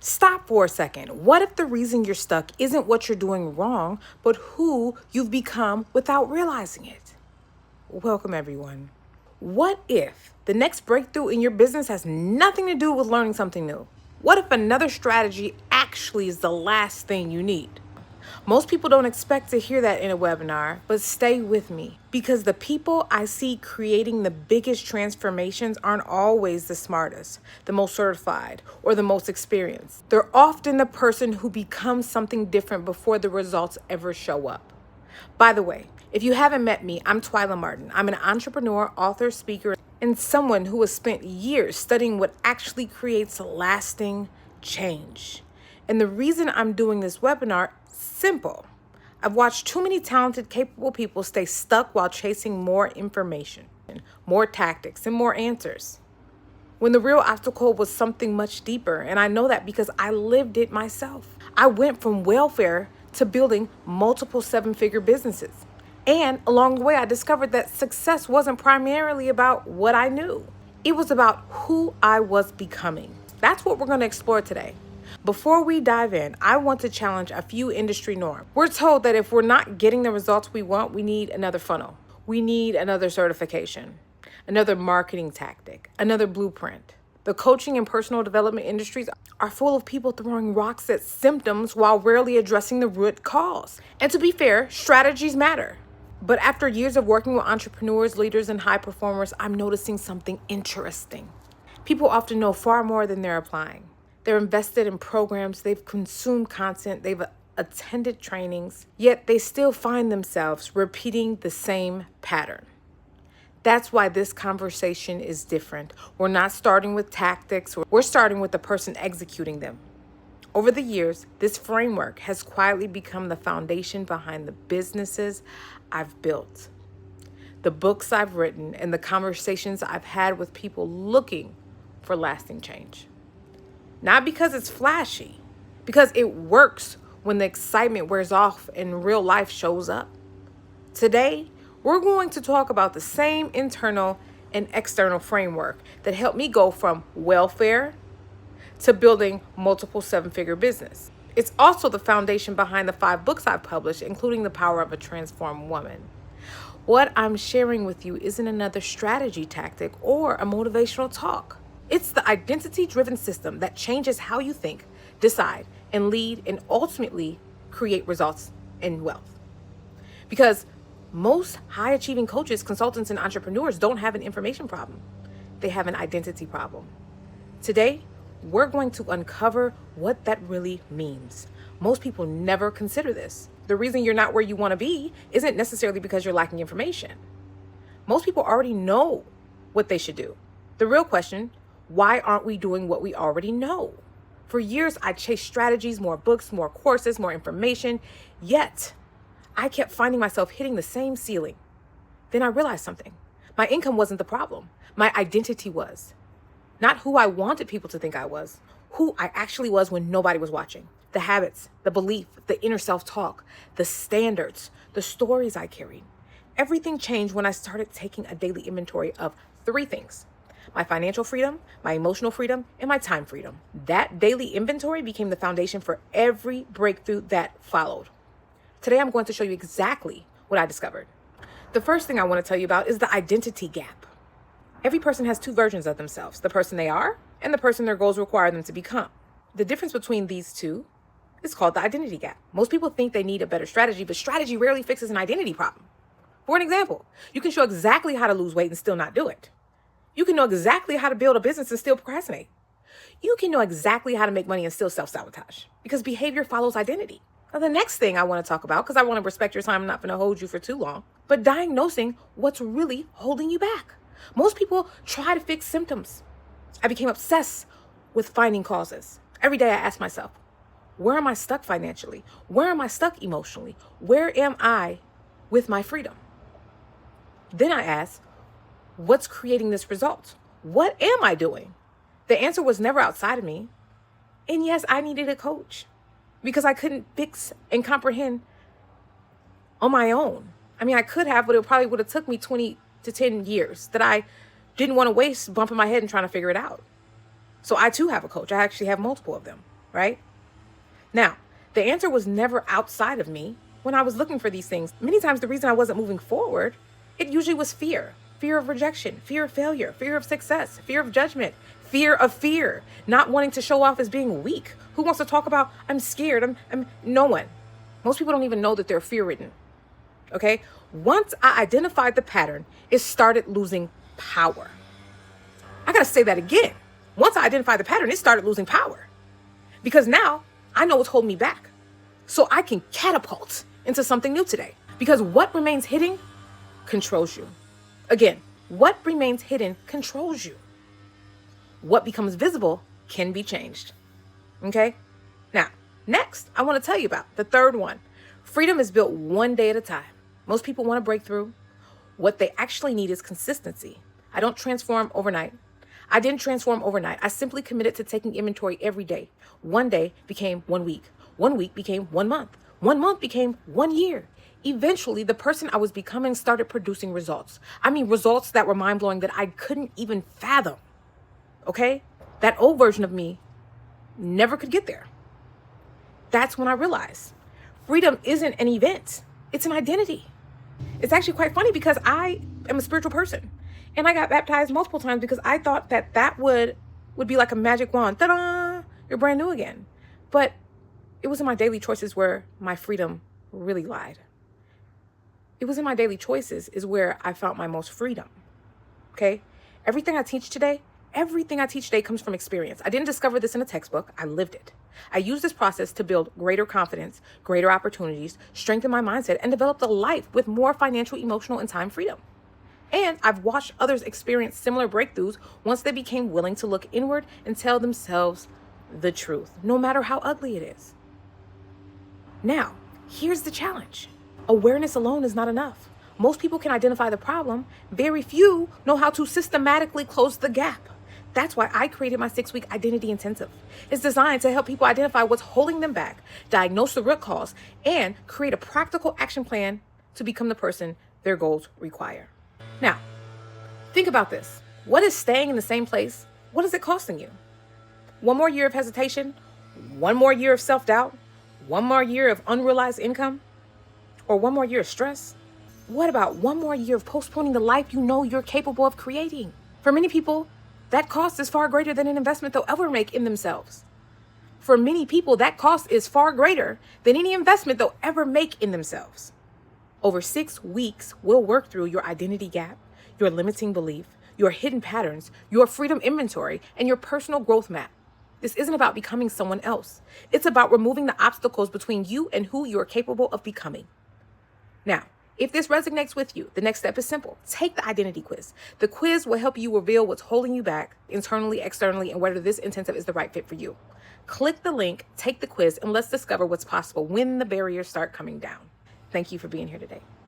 Stop for a second. What if the reason you're stuck isn't what you're doing wrong, but who you've become without realizing it? Welcome, everyone. What if the next breakthrough in your business has nothing to do with learning something new? What if another strategy actually is the last thing you need? Most people don't expect to hear that in a webinar, but stay with me because the people I see creating the biggest transformations aren't always the smartest, the most certified, or the most experienced. They're often the person who becomes something different before the results ever show up. By the way, if you haven't met me, I'm Twyla Martin. I'm an entrepreneur, author, speaker, and someone who has spent years studying what actually creates lasting change. And the reason I'm doing this webinar is simple. I've watched too many talented, capable people stay stuck while chasing more information, more tactics, and more answers, when the real obstacle was something much deeper. And I know that because I lived it myself. I went from welfare to building multiple seven-figure businesses. And along the way, I discovered that success wasn't primarily about what I knew. It was about who I was becoming. That's what we're going to explore today. Before we dive in, I want to challenge a few industry norms. We're told that if we're not getting the results we want, we need another funnel. We need another certification, another marketing tactic, another blueprint. The coaching and personal development industries are full of people throwing rocks at symptoms while rarely addressing the root cause. And to be fair, strategies matter. But after years of working with entrepreneurs, leaders, and high performers, I'm noticing something interesting. People often know far more than they're applying. They're invested in programs, they've consumed content, they've attended trainings, yet they still find themselves repeating the same pattern. That's why this conversation is different. We're not starting with tactics, we're starting with the person executing them. Over the years, this framework has quietly become the foundation behind the businesses I've built, the books I've written, and the conversations I've had with people looking for lasting change. Not because it's flashy, because it works when the excitement wears off and real life shows up. Today, we're going to talk about the same internal and external framework that helped me go from welfare to building multiple seven-figure business. It's also the foundation behind the 5 books I've published, including The Power of a Transformed Woman. What I'm sharing with you isn't another strategy tactic or a motivational talk. It's the identity-driven system that changes how you think, decide, and lead, and ultimately create results and wealth. Because most high-achieving coaches, consultants, and entrepreneurs don't have an information problem. They have an identity problem. Today, we're going to uncover what that really means. Most people never consider this. The reason you're not where you want to be isn't necessarily because you're lacking information. Most people already know what they should do. The real question, why aren't we doing what we already know? For years, I chased strategies, more books, more courses, more information, yet I kept finding myself hitting the same ceiling. Then I realized something. My income wasn't the problem. My identity was. Not who I wanted people to think I was, who I actually was when nobody was watching. The habits, the belief, the inner self-talk, the standards, the stories I carried. Everything changed when I started taking a daily inventory of 3 things: my financial freedom, my emotional freedom, and my time freedom. That daily inventory became the foundation for every breakthrough that followed. Today, I'm going to show you exactly what I discovered. The first thing I want to tell you about is the identity gap. Every person has 2 versions of themselves, the person they are and the person their goals require them to become. The difference between these two is called the identity gap. Most people think they need a better strategy, but strategy rarely fixes an identity problem. For an example, you can show exactly how to lose weight and still not do it. You can know exactly how to build a business and still procrastinate. You can know exactly how to make money and still self-sabotage because behavior follows identity. Now, the next thing I want to talk about, because I want to respect your time, I'm not going to hold you for too long, but diagnosing what's really holding you back. Most people try to fix symptoms. I became obsessed with finding causes. Every day I ask myself, where am I stuck financially? Where am I stuck emotionally? Where am I with my freedom? Then I ask, what's creating this result? What am I doing? The answer was never outside of me. And yes, I needed a coach because I couldn't fix and comprehend on my own. I mean, I could have, but it probably would have took me 20 to 10 years that I didn't want to waste bumping my head and trying to figure it out. So I too have a coach. I actually have multiple of them. right? Now, the answer was never outside of me when I was looking for these things. Many times the reason I wasn't moving forward, it usually was fear. Fear of rejection, fear of failure, fear of success, fear of judgment, fear of fear, not wanting to show off as being weak. Who wants to talk about, I'm scared, I'm no one. Most people don't even know that they're fear-ridden, okay? Once I identified the pattern, it started losing power. I gotta say that again. Once I identified the pattern, it started losing power. Because now I know what's holding me back. So I can catapult into something new today. Because what remains hidden controls you. Again, what remains hidden controls you. What becomes visible can be changed. Okay? Now, next, I want to tell you about the third one. Freedom is built one day at a time. Most people want to break through. What they actually need is consistency. I don't transform overnight. I didn't transform overnight. I simply committed to taking inventory every day. One day became 1 week. 1 week became 1 month. 1 month became 1 year. Eventually, the person I was becoming started producing results. I mean, results that were mind-blowing that I couldn't even fathom. Okay? That old version of me never could get there. That's when I realized freedom isn't an event. It's an identity. It's actually quite funny because I am a spiritual person. And I got baptized multiple times because I thought that would be like a magic wand. Ta-da! You're brand new again. But it was in my daily choices where my freedom really lied. It was in my daily choices is where I found my most freedom. Okay? Everything I teach today comes from experience. I didn't discover this in a textbook. I lived it. I used this process to build greater confidence, greater opportunities, strengthen my mindset, and develop a life with more financial, emotional, and time freedom. And I've watched others experience similar breakthroughs once they became willing to look inward and tell themselves the truth, no matter how ugly it is. Now, here's the challenge. Awareness alone is not enough. Most people can identify the problem. Very few know how to systematically close the gap. That's why I created my 6-week identity intensive. It's designed to help people identify what's holding them back, diagnose the root cause, and create a practical action plan to become the person their goals require. Now, think about this. What is staying in the same place? What is it costing you? 1 more year of hesitation? 1 more year of self-doubt? 1 more year of unrealized income? Or 1 more year of stress? What about 1 more year of postponing the life you know you're capable of creating? For many people, that cost is far greater than an investment they'll ever make in themselves. For many people, that cost is far greater than any investment they'll ever make in themselves. Over 6 weeks, we'll work through your identity gap, your limiting belief, your hidden patterns, your freedom inventory, and your personal growth map. This isn't about becoming someone else. It's about removing the obstacles between you and who you're capable of becoming. Now, if this resonates with you, the next step is simple. Take the identity quiz. The quiz will help you reveal what's holding you back internally, externally, and whether this intensive is the right fit for you. Click the link, take the quiz, and let's discover what's possible when the barriers start coming down. Thank you for being here today.